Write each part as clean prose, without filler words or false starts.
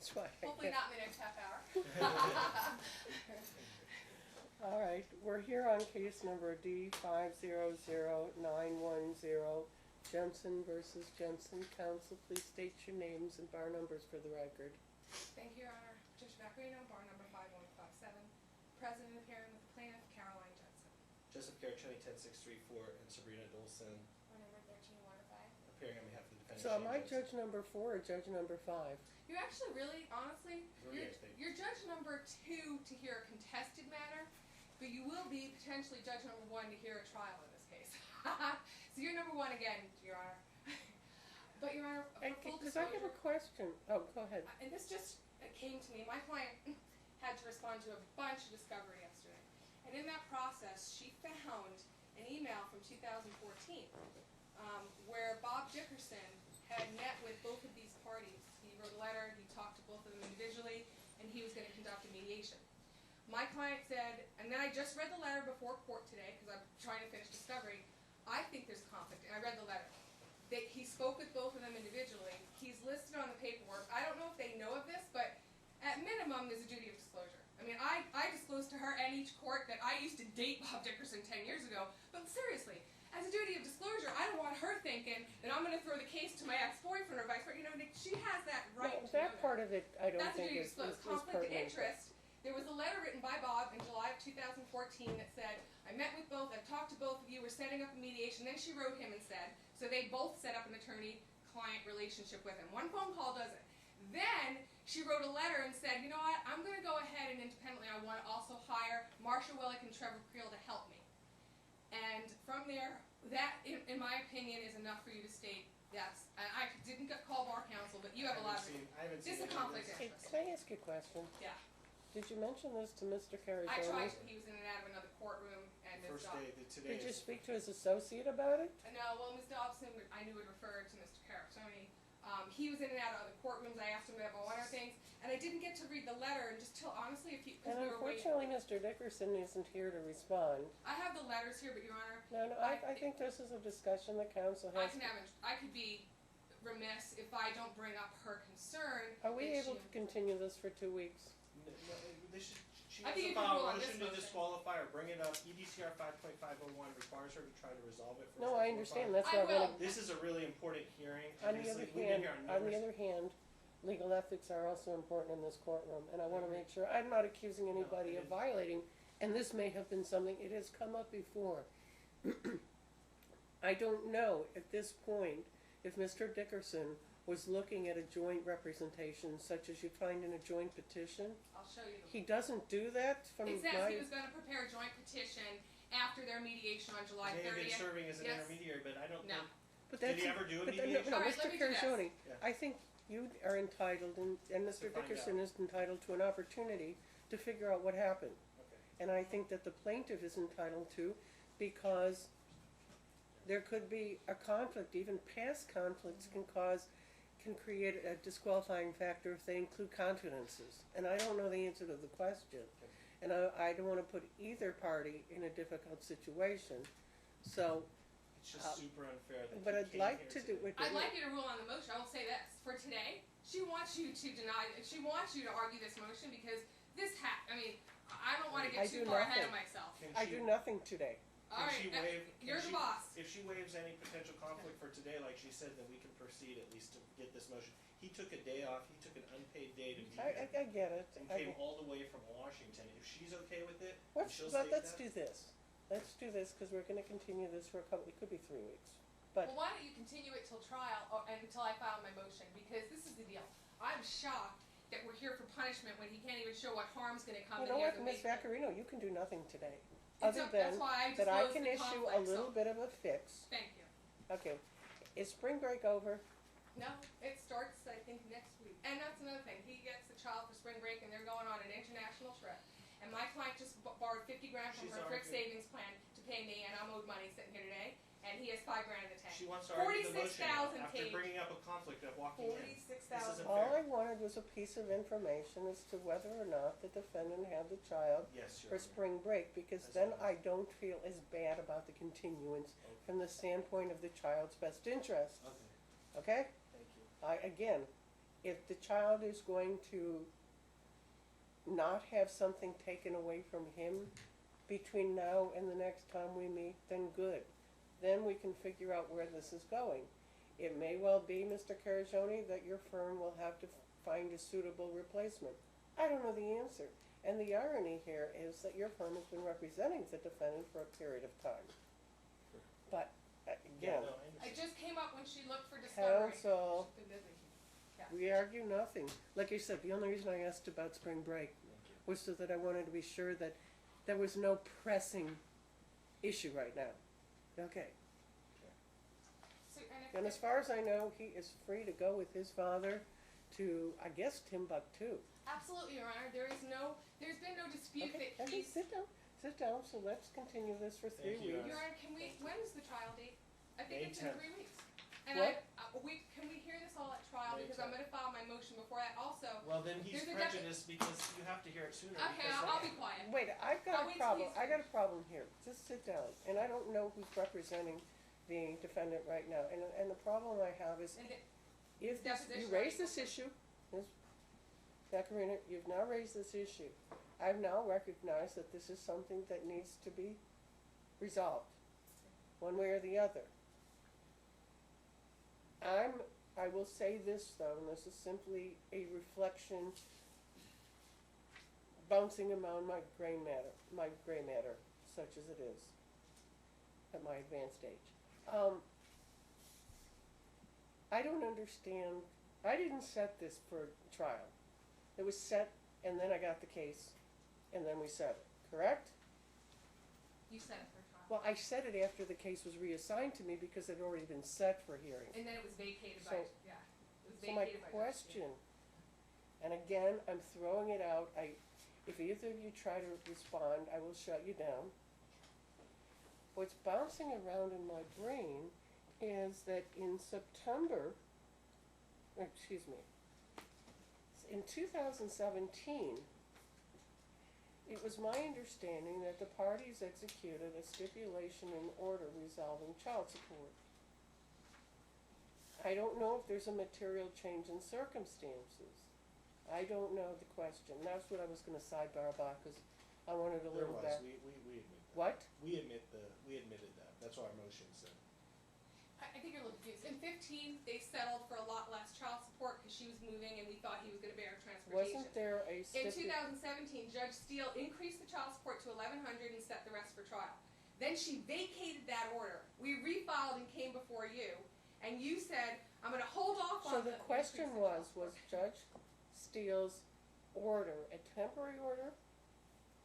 That's why. Hopefully not in the next half hour. All right, we're here on case number D500910, Jensen versus Jensen. Counsel, please state your names and bar numbers for the record. Thank you, Your Honor. Judge Vaccarino, bar number 5157. President appearing with the plaintiff, Caroline Jensen. Joseph Caraccioni, 10634, and Sabrina Dolson, Bar number 13105. appearing on behalf of the defendant. So am I Jensen. judge number 4 or judge number 5? You're actually really, honestly, you're judge number 2 to hear a contested matter, but you will be potentially judge number 1 to hear a trial in this case. So you're number 1 again, Your Honor. But Your Honor, for full Because I have a disclosure, question. Oh, go ahead. and this just came to me. My client had to respond to a bunch of discovery yesterday. And in that process, she found an email from 2014 where Bob Dickerson had met with both of these parties. He wrote a letter, he talked to both of them individually, and he was going to conduct a mediation. My client said, and then I just read the letter before court today because I'm trying to finish discovery, I think there's conflict, and I read the letter. He spoke with both of them individually. He's listed on the paperwork. I don't know if they know of this, but at minimum, there's a duty of disclosure. I mean, I disclosed to her and each court that I used to date Bob Dickerson 10 years ago, but seriously, as a duty of disclosure, I don't want her thinking that I'm going to throw the case to my ex-boyfriend or vice versa. You know, she has that right to know That part of it I don't That's a think duty of is disclosure. Conflict of pertinent. interest. There was a letter written by Bob in July of 2014 that said, I met with both, I've talked to both of you, we're setting up a mediation. Then she wrote him and said, so they both set up an attorney-client relationship with him. One phone call does it. Then she wrote a letter and said, you know what, I'm going to go ahead and independently, I want to also hire Marsha Willick and Trevor Creel to help me. And from there, that, in my opinion, is enough for you to state, yes, I didn't call bar counsel, but you have a lot of, this is a conflict of interest. Can I ask you a question? Yeah. Did you mention this to Mr. Caraccioni? I tried to. He was in and out of another courtroom, and Ms. First day, today Did you is- speak to his associate about it? No, well, Ms. Dobson, I knew would refer to Mr. Caraccioni. He was in and out of other courtrooms. I asked him about one other things, and I didn't get to read the letter, and just till, honestly, And unfortunately, Mr. Dickerson isn't here to respond. I have the letters here, but Your Honor, No, I think this is a discussion the council has. I could be remiss if I don't bring up her concern. Are we that able to continue this for 2 weeks? No, they should, she I has think to you can file rule a on this motion to motion. disqualify or bring it up. EDCR 5.501 requires her to try to resolve it. No, I understand. That's I why I will. want This is a really important hearing. to. On the Obviously, other we've been here hand, numerous- legal ethics are also important in this courtroom, and I want to make sure I'm not accusing anybody of violating. And this may have been something. It has come up before. I don't know at this point if Mr. Dickerson was looking at a joint representation such as you find in a joint petition. I'll show you. He doesn't do that from It says my... he was going to prepare a joint petition after their mediation on July 30th. May have been serving as an Yes. intermediary, but I don't No. think. But Did he ever do a but mediation? No, All right, Mr. let me do this. Caraccioni, Yeah. I think you are entitled, and Mr. To find Dickerson out. is entitled to an opportunity to figure out what happened. Okay. And I think that the plaintiff is entitled to, because there could be a conflict, even past conflicts can create a disqualifying factor if they include confidences. And I don't know the answer to the question. Okay. And I don't want to put either party in a difficult situation. So, It's just super unfair that but he I'd came like here to do today. with I'd like you to rule on the motion. I will say this. For today, she wants you to deny, she wants you to argue this motion because this I mean, I don't want to I get do too far ahead of nothing. myself. Can I she- do nothing today. All Can right, she waive? you're the boss. If she waives any potential conflict for today, like she said, then we can proceed at least to get this motion. He took a day off. He took an unpaid day to be here I get it. and came all the way from Washington. If she's okay with it, and she'll But state let's that. do this. Let's do this because we're going to continue this for a couple, it could be 3 weeks. But Well, why don't you continue it till trial and until I file my motion? Because this is the deal. I'm shocked that we're here for punishment when he can't even show what harm's going to come. you that know he what, hasn't Ms. made. Vaccarino, you can do nothing today. It's Other that's than why I that I disclosed can the issue a conflict, little so- bit of a fix. Thank you. Okay. Is spring break over? No, it starts, I think, next week. And that's another thing. He gets the child for spring break, and they're going on an international trip. And my client just borrowed 50 grand from She's her arguing. fixed savings plan to pay me, and I'm owed money sitting here today. And he has 5 grand in the tank. She wants to argue the motion 46,000 after paid. bringing up a conflict of walking in. 46,000. This isn't All I fair. wanted was a piece of information as to whether or not the defendant had the child Yes, Your for Honor. spring break, because That's then all. I don't feel as bad about the continuance Okay. from the standpoint of the child's best interest. Okay, Okay? thank you. Again, if the child is going to not have something taken away from him between now and the next time we meet, then good. Then we can figure out where this is going. It may well be, Mr. Caragione, that your firm will have to find a suitable replacement. I don't know the answer. And the irony here is that your firm has been representing the defendant for a period of time. But, Yeah, again, no, I understand. It just came up when she looked for discovery. counsel, She's been busy. Yeah. we argue nothing. Like I said, the only reason I asked about spring break Thank you. was so that I wanted to be sure that there was no pressing issue right now. Okay. So, And as far as I know, he is free to go with his father to, I guess, Timbuktu. absolutely, Your Honor, there's been no dispute Okay, that okay, he's. sit down, so let's continue this for 3 Thank you, weeks. Your Honor, when is the trial date? I think May it's in 10th. 3 weeks. And What? can we hear this all at trial, May because I'm 10th. gonna file my motion before that also. Well, then he's There's a prejudiced because you have to hear it sooner. Okay, because I'll be quiet. Wait, I've I'll got a wait till problem, he's I got a problem here, just sit down, and I don't know who's representing the defendant right now, and the problem I have is, And it- if this, you Deposition raise right this now. issue, Ms. Macarena, you've now raised this issue. I've now recognized that this is something that needs to be resolved, one way or the other. I will say this though, and this is simply a reflection, bouncing around my gray matter, such as it is, at my advanced age. I don't understand, I didn't set this for trial. It was set, and then I got the case, and then we set it, correct? You said it for trial. Well, I set it after the case was reassigned to me because it had already been set for hearing. And then it was vacated by, So- yeah. It was So my vacated by Judge question, and again, I'm throwing it out, if either of you try to respond, I will shut you down. What's bouncing around in my brain is that in in 2017, it was my understanding that the parties executed a stipulation in order resolving child support. I don't know if there's a material change in circumstances. I don't know the question. That's what I was gonna sidebar about, cause I wanted a There little was, back. we admit that. What? We admitted that. That's what our motion said. I think you're a little confused. In 15, they settled for a lot less child support because she was moving and we thought he was gonna bear transportation. Wasn't there a In 2017, Judge Steele increased the child support to $1,100 and set the rest for trial. Then she vacated that order. We refiled and came before you, and you said, I'm gonna hold off So on the question was Judge Steele's order a temporary order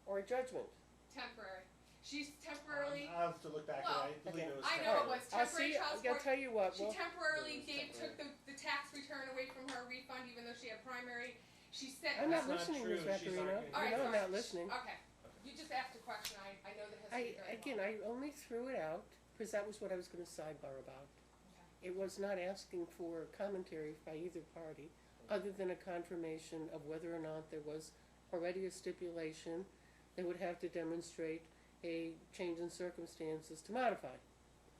or a judgment? temporary. She's temporarily, I'll have to look back, Well, I believe it was. I know it temporary. was I'll temporary see, child I'll support. tell you what, She well, temporarily It was took the tax return away from her refund even though she had primary. She said. I'm not That's not listening, true. Ms. She's Vaccarino. arguing. All right, You know I'm sorry. not listening. Okay, you just asked a question, I know the history very well. I only threw it out, cause that was what I was gonna sidebar about. Okay. It was not asking for commentary by either party, other than a confirmation of whether or not there was already a stipulation that would have to demonstrate a change in circumstances to modify.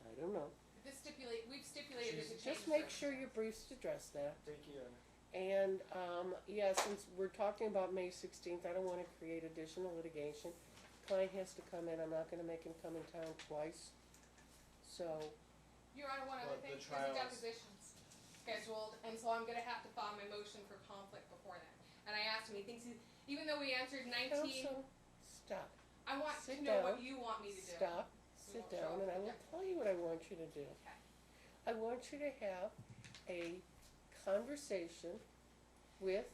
I don't know. We've stipulated there's a change. Just of make sure your circumstance. briefs address that. Thank you, Anna. And, yeah, since we're talking about May 16th, I don't wanna create additional litigation. Client has to come in, I'm not gonna make him come in town twice. So, Your Honor, one other Well, thing, the there's a trial is- depositions scheduled, and so I'm gonna have to file my motion for conflict before that. And I asked him, he thinks even though we answered 19, counsel, stop, I want sit to know what down. you want me to do. stop, We sit won't show down, up. and I will Okay. tell you what I want you to do. Okay. I want you to have a conversation with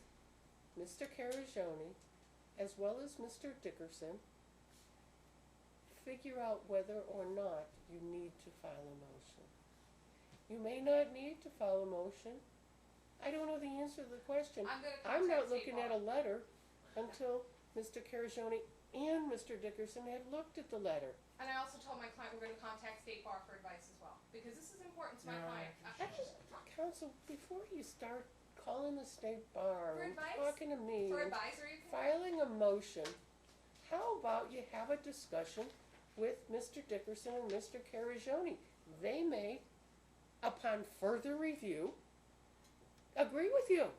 Mr. Caragione as well as Mr. Dickerson. Figure out whether or not you need to file a motion. You may not need to file a motion. I don't know the answer to the question. I'm gonna I'm not contact looking State at a Bar. letter until Mr. Caragione and Mr. Dickerson had looked at the letter. And I also told my client we're gonna contact State Bar for advice as well, because this is important to my Yeah. client. I just, counsel, before you start calling the state bar For and advice? talking to me For and advisory opinion, filing a motion, how about you have a discussion with Mr. Dickerson and Mr. Caragione? They may, upon further review, agree with you.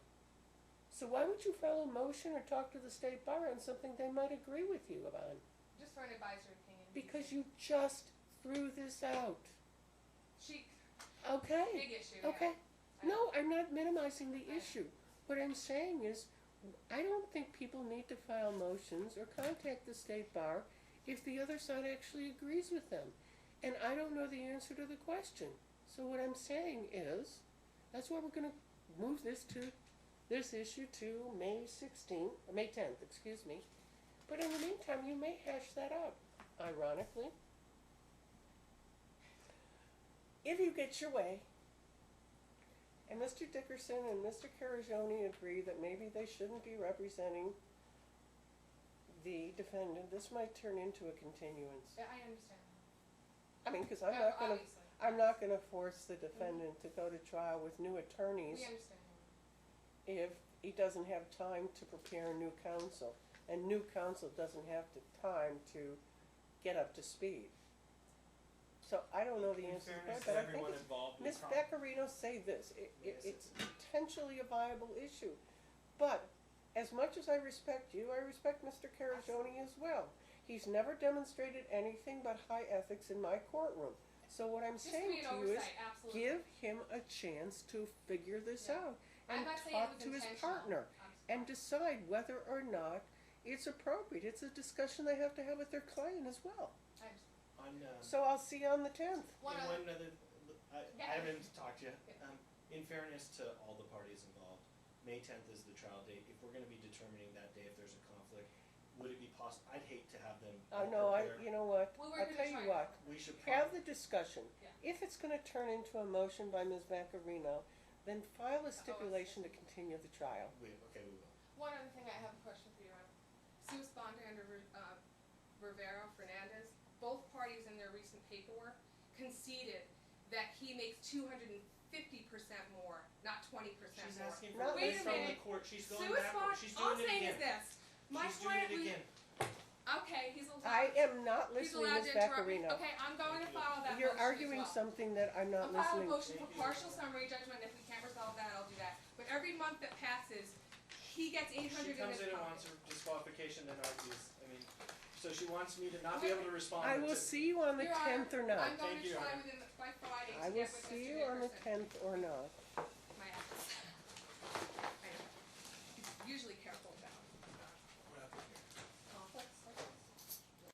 So why would you file a motion or talk to the state bar on something they might agree with you on? Just for an advisory opinion. Because you just threw this out. She, Okay? big issue, yeah. Okay. I No, know. I'm not minimizing the I- issue. What I'm saying is, I don't think people need to file motions or contact the state bar if the other side actually agrees with them. And I don't know the answer to the question. So what I'm saying is, that's why we're gonna move this issue to May 16th, or May 10th, excuse me. But in the meantime, you may hash that out, ironically. If you get your way, and Mr. Dickerson and Mr. Caragione agree that maybe they shouldn't be representing the defendant, this might turn into a continuance. Yeah, I understand. I mean, because I'm Yeah, not gonna, obviously. I'm not gonna force the defendant to go to trial with new attorneys We understand. if he doesn't have time to prepare new counsel, and new counsel doesn't have the time to get up to speed. So I don't know the In answer to fairness that, to but I think everyone it's, involved, we Ms. prob- Vaccarino say this, Yes, it's potentially a viable issue. But as much as I respect you, I respect Mr. Caragione as well. He's never demonstrated anything but high ethics in my courtroom. So what I'm Just to saying be an to you is, oversight, absolutely. give him a chance to figure this Yeah. out I'm and not saying it talk was to his intentional. partner and decide whether or not it's appropriate. It's a discussion they have to have with their client as well. I understand. On, So I'll see you on the 10th. One and other, one other, I Yeah. haven't talked to you. Yeah. In fairness to all the parties involved, May 10th is the trial date. If we're gonna be determining that day if there's a conflict, would it be possible, I'd hate to have them I know, prepare. you know what, Well, we're I'll gonna tell you try. what, We should have probably, the discussion. Yeah. If it's gonna turn into a motion by Ms. Vaccarino, then file a stipulation to continue the trial. we will. one other thing, I have a question for you, Ron. Sue Sponda and Rivero Fernandez, both parties in their recent paperwork conceded that he makes 250% more, not 20% She's more. asking No, for wait this a from the minute. court. She's going Sue backwards. Sponda, She's all I'm doing it saying is again. this, my She's doing client, it again. okay, he's allowed. I am not He's listening, allowed Ms. to interrupt me. Vaccarino. Okay, I'm going to file that You're motion as arguing well. something that I'm not I'll file a listening. motion for partial summary judgment, if we can't resolve that, I'll do that. But every month that passes, he gets 800 She in comes his in and pocket. wants her disqualification and argues, I mean, so she wants me to not be able to respond. I to- will see you on the Your 10th or Honor, not. I'm going Thank to you, Your try Honor. within, by Friday I to will get with see Mr. you on the Dickerson. 10th or not. My ethics. I know. He's usually careful.